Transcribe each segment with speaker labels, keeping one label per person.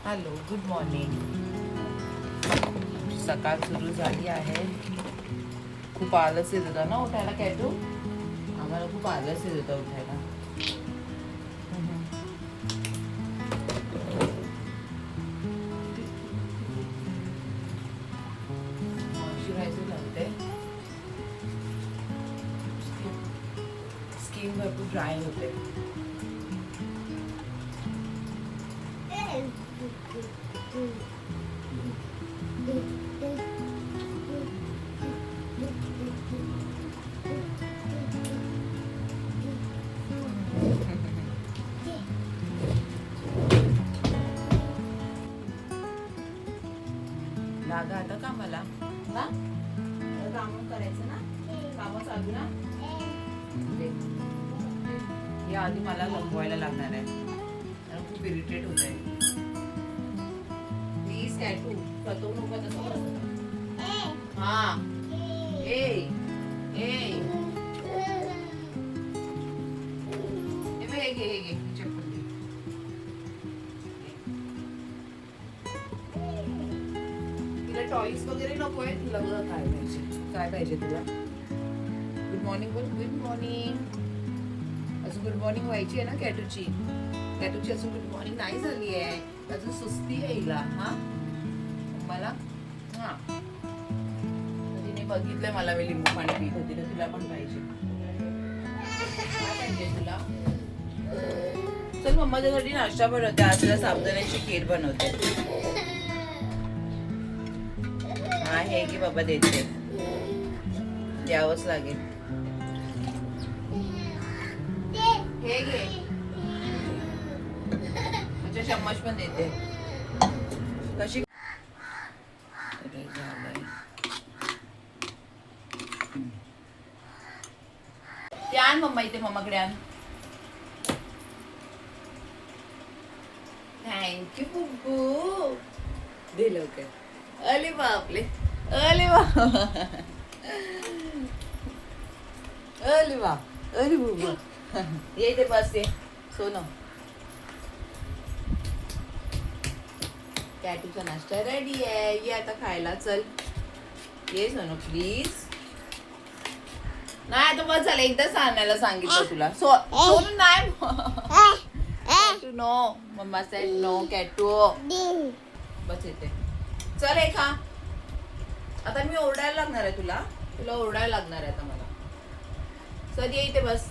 Speaker 1: Hello, good morning. सकाळ सुरू झाली आहे. खूप आलस येत होता ना उठायला कॅटू. आम्हाला खूप आलस येत होता उठायला. मॉइश्चरायझर लावते. स्किन भरपूर ड्राय होते. लागा आता कामाला ना, काम करायचं ना, काम चालू ना. या आधी मला लंबवायला लागणार आहे. खूप इरिटेट होत आहे. प्लीज कॅटू स्वतः नको तसं करत. हा ए ए हे घे चप्पल दे. तिला टॉईस वगैरे नको आहे. तुला बघा काय पाहिजे तुला. गुड मॉर्निंग बोल. Good morning. अजून गुड मॉर्निंग व्हायची आहे ना कॅटूची. कॅटूची अजून गुड मॉर्निंग नाही झाली आहे. अजून सुस्ती आहे हिला. हा मला हा तिने बघितलंय मला मी लिंबू पाणी पीत होती ना. तुला पण पाहिजे. काय पाहिजे तुला. चल मम्माच्यासाठी नाश्ता बनवते. आज तुला साबुदाण्याची खीर बनवते. हा हे की बाबा देते. द्यावंच लागेल. हे घे. अच्छा चम्मच पण देते. कशी ते आण मम्मा इथे. मम्माकडे आण. थँक्यू बुब्बू. दे लवकर. अरे बापले. अरे बाप. अरे बाप. अरे बुब्बू ये इथे बस. ये सोनं. कॅटूचा नाश्ता रेडी आहे. ये आता खायला. चल ये सोनं प्लीज. नाही आता बस झालं. एकदाच आणायला सांगितलं तुला. सोनू नाही. कॅटू नो. मम्मा सेड नो कॅटू. बस येते. चल हे खा. आता मी ओरडायला लागणार आहे तुला. तुला ओरडायला लागणार आहे आता मला. चल ये इथे बस.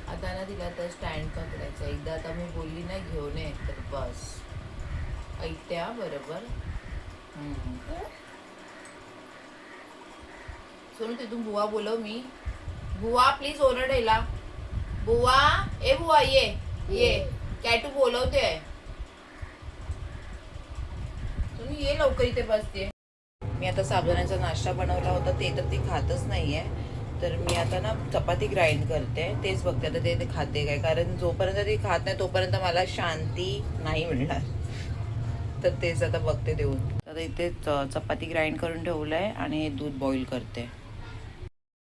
Speaker 1: आता ना तिला तर स्टँड पकडायचं. एकदा आता मी बोलली ना घेऊन ये तर बस ऐकत्या बरोबर. सोनू तिथून बुवा बोलव. मी बुवा प्लीज ओरडायला. बुवा ए बुवा ये ये. कॅटू बोलवते. सोनू ये लवकर इथे बसते. मी आता साबुदाण्याचा नाश्ता बनवला होता ते तर ती खातच नाहीये. तर मी आता ना चपाती ग्राइंड करते. तेच बघते आता ते खाते काय. कारण जोपर्यंत ती खात नाही तोपर्यंत मला शांती नाही मिळणार. तर तेच आता बघते देऊन. आता इथे चपाती ग्राइंड करून ठेवलंय आणि हे दूध बॉईल करते.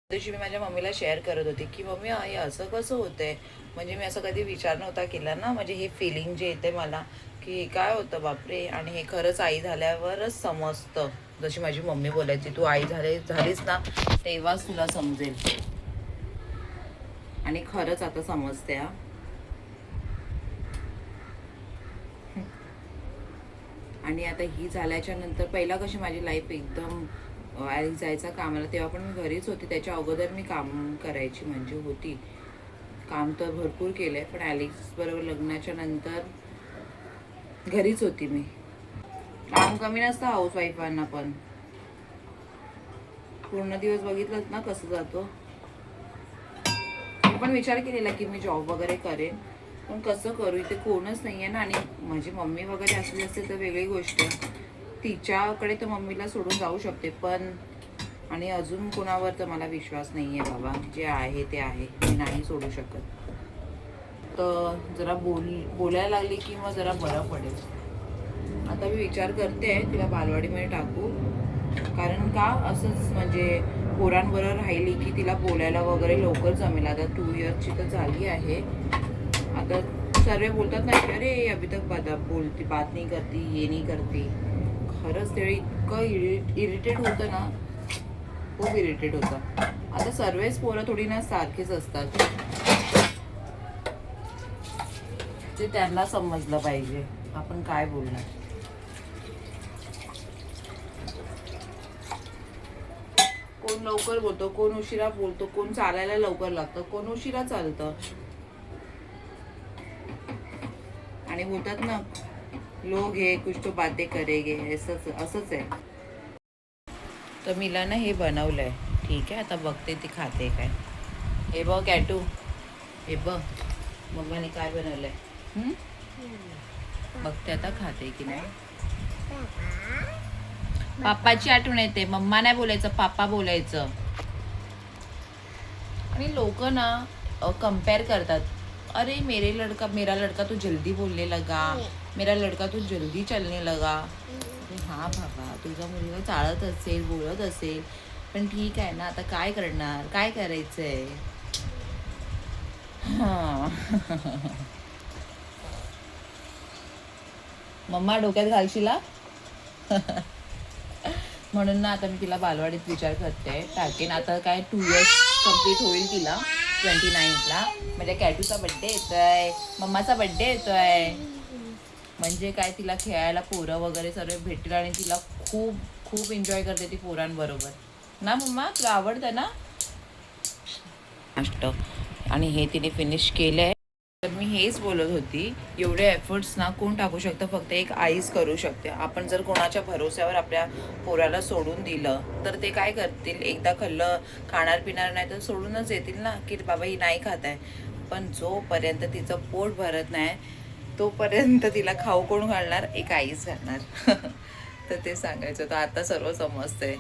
Speaker 1: दिवशी मी माझ्या मम्मीला शेअर करत होती की मम्मी आई असं कसं होतंय. म्हणजे मी असं कधी विचार नव्हता केला ना. म्हणजे हे फिलिंग जे येते मला की काय होतं बापरे. आणि हे खरंच आई झाल्यावरच समजतं. जशी माझी मम्मी बोलायची तू आई झालीस ना तेव्हाच तुला समजेल. आणि खरंच आता समजते. आणि आता ही झाल्याच्या नंतर पहिला कशी माझी लाईफ एकदम ॲलिक्स जायचा कामाला तेव्हा पण मी घरीच होती. त्याच्या अगोदर मी काम करायची म्हणजे होती. काम तर भरपूर केलंय पण ॲलिक्स बरोबर लग्नाच्या नंतर घरीच होती मी. काम कमी नसतं हाऊसवाईफांना पण. पूर्ण दिवस बघितलंच ना कसं जातो. मी पण विचार केलेला की मी जॉब वगैरे करेन पण कसं करू. इथे कोणच नाही आहे ना. आणि माझी मम्मी वगैरे असली असते तर वेगळी गोष्ट. तिच्याकडे तर मम्मीला सोडून जाऊ शकते पण आणि अजून कोणावर तर मला विश्वास नाही आहे बाबा. जे आहे ते आहे. मी नाही सोडू शकत. तर जरा बोलायला लागली की मग जरा बरं पडेल. आता मी विचार करते तिला बालवाडीमध्ये टाकू कारण का असंच म्हणजे पोरांबरोबर राहिली की तिला बोलायला वगैरे लवकर जमेल. आता 2 इयर्सची तर झाली आहे. आता सर्व बोलतात ना की अरे अभी तक बोलती बात नाही करती, हे नाही करती. खरंच ते इतकं इरिटेट होतं ना, खूप इरिटेट होतं. आता सर्वच पोरं थोडी ना सारखेच असतात, ते त्यांना समजलं पाहिजे आपण काय बोलणार. कोण लवकर बोलतो, कोण उशिरा बोलतो, कोण चालायला लवकर लागतं, कोण उशिरा चालतं. आणि बोलतात ना लोग हे कुछ तो बातें करेंगे, असंच आहे. तर मीला ना हे बनवलंय, ठीक आहे. आता बघते ती खाते काय. हे बघ कॅटू, हे बघ मम्माने काय बनवलंय. बघते आता खाते की नाही. पापाची आठवण येते, मम्मा नाही बोलायचं, पापा बोलायचं. आणि लोक ना कंपेअर करतात. अरे मेरा लड़का तो जल्दी बोलने लगा, मेरा लड़का तो जल्दी चलने लगा. हा बाबा, तुझा मुलगा चालत असेल, बोलत असेल, पण ठीक आहे ना, आता काय करणार, काय करायचंय. हा मम्मा डोक्यात घालशीला. म्हणून ना आता मी तिला बालवाडीत विचार करते टाकेन. आता काय 2 इयर्स कंप्लीट होईल तिला 29ला. म्हणजे कॅटूचा बड्डे येतोय, मम्माचा बड्डे येतोय. म्हणजे काय तिला खेळायला पोरं वगैरे सर्व भेटतील आणि तिला खूप खूप एन्जॉय करते ती पोरांबरोबर ना. मम्मा तुला आवडतं ना नाश्ता. आणि हे तिने फिनिश केलंय. तर मी हेच बोलत होती, एवढे एफर्ट्स ना कोण टाकू शकतं, फक्त एक आईच करू शकते. आपण जर कोणाच्या भरोश्यावर आपल्या पोराला सोडून दिलं तर ते काय करतील, एकदा खाल्लं, खाणार पिणार नाही तर सोडूनच येतील ना, की बाबा ही नाही खात आहे. पण जोपर्यंत तिचं पोट भरत नाही तोपर्यंत तिला खाऊ कोण घालणार, एक आईच घालणार. तर ते सांगायचं. तर आता सर्व समजतंय.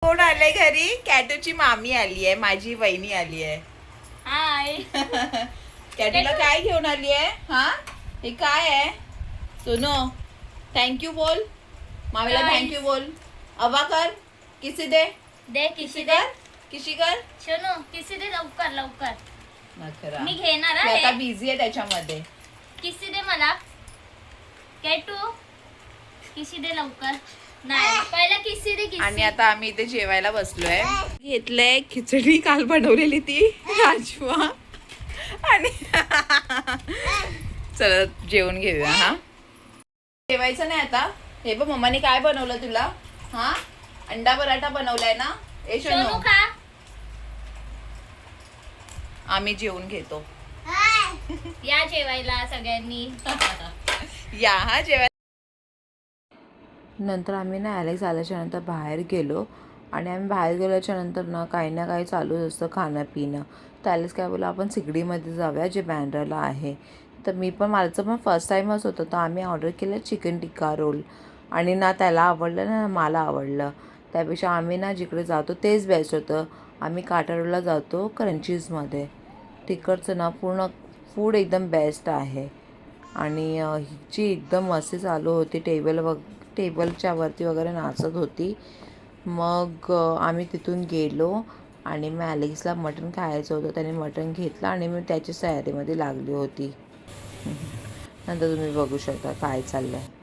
Speaker 1: कोण आलंय घरी? कॅटूची मामी आली आहे, माझी वहिनी आली आहे.
Speaker 2: हाय.
Speaker 1: कॅटूला काय घेऊन आली आहे? हा, हे काय आहे? सोनू थँक्यू बोल, मामीला थँक्यू बोल. अवा कर, किसी दे,
Speaker 2: दे किसी दे.
Speaker 1: किशी कर.
Speaker 2: शोनू किसी दे लवकर लवकर.
Speaker 1: नखरा.
Speaker 2: मी घेणार
Speaker 1: ती आता
Speaker 2: आहे.
Speaker 1: बिझी आहे त्याच्यामध्ये.
Speaker 2: किसी दे मला. कॅटू किसी दे लवकर. नाही पहिला किसी दे किसी.
Speaker 1: आणि आता आम्ही इथे जेवायला बसलोय. घेतलंय खिचडी काल बनवलेली ती राजवा. आणि चला जेवून घेऊया. हा जेवायचं नाही आता. हे बघ मम्माने काय बनवलं तुला. हा अंडा पराठा बनवलाय ना. ए
Speaker 2: शोनू
Speaker 1: शोनू
Speaker 2: खा.
Speaker 1: आम्ही जेवून घेतो.
Speaker 2: या जेवायला सगळ्यांनी.
Speaker 1: या हा जेवायला. नंतर आम्ही ना ॲलेक्स आल्याच्या नंतर बाहेर गेलो आणि आम्ही बाहेर गेल्याच्या नंतर ना काही चालूच असतं खाणं पिणं. तर ॲलेक्स काय बोलला आपण सिगडीमध्ये जाऊया जे बँड्राला आहे. तर माझं पण फर्स्ट टाईमच होतं. तर आम्ही ऑर्डर केलं चिकन टिक्का रोल आणि ना त्याला आवडलं ना मला आवडलं. त्यापेक्षा आम्ही ना जिकडे जातो तेच बेस्ट होतं. आम्ही काटारोलला जातो क्रंचीजमध्ये. तिकडचं ना पूर्ण फूड एकदम बेस्ट आहे आणि हिची एकदम मस्ती चालू होती. टेबलच्या वरती वगैरे नाचत होती. मग आम्ही तिथून गेलो आणि मग ॲलेक्सला मटण खायचं होतं. त्याने मटण घेतलं आणि मी त्याची तयारीमध्ये लागली होती. नंतर तुम्ही बघू शकता काय चाललं आहे.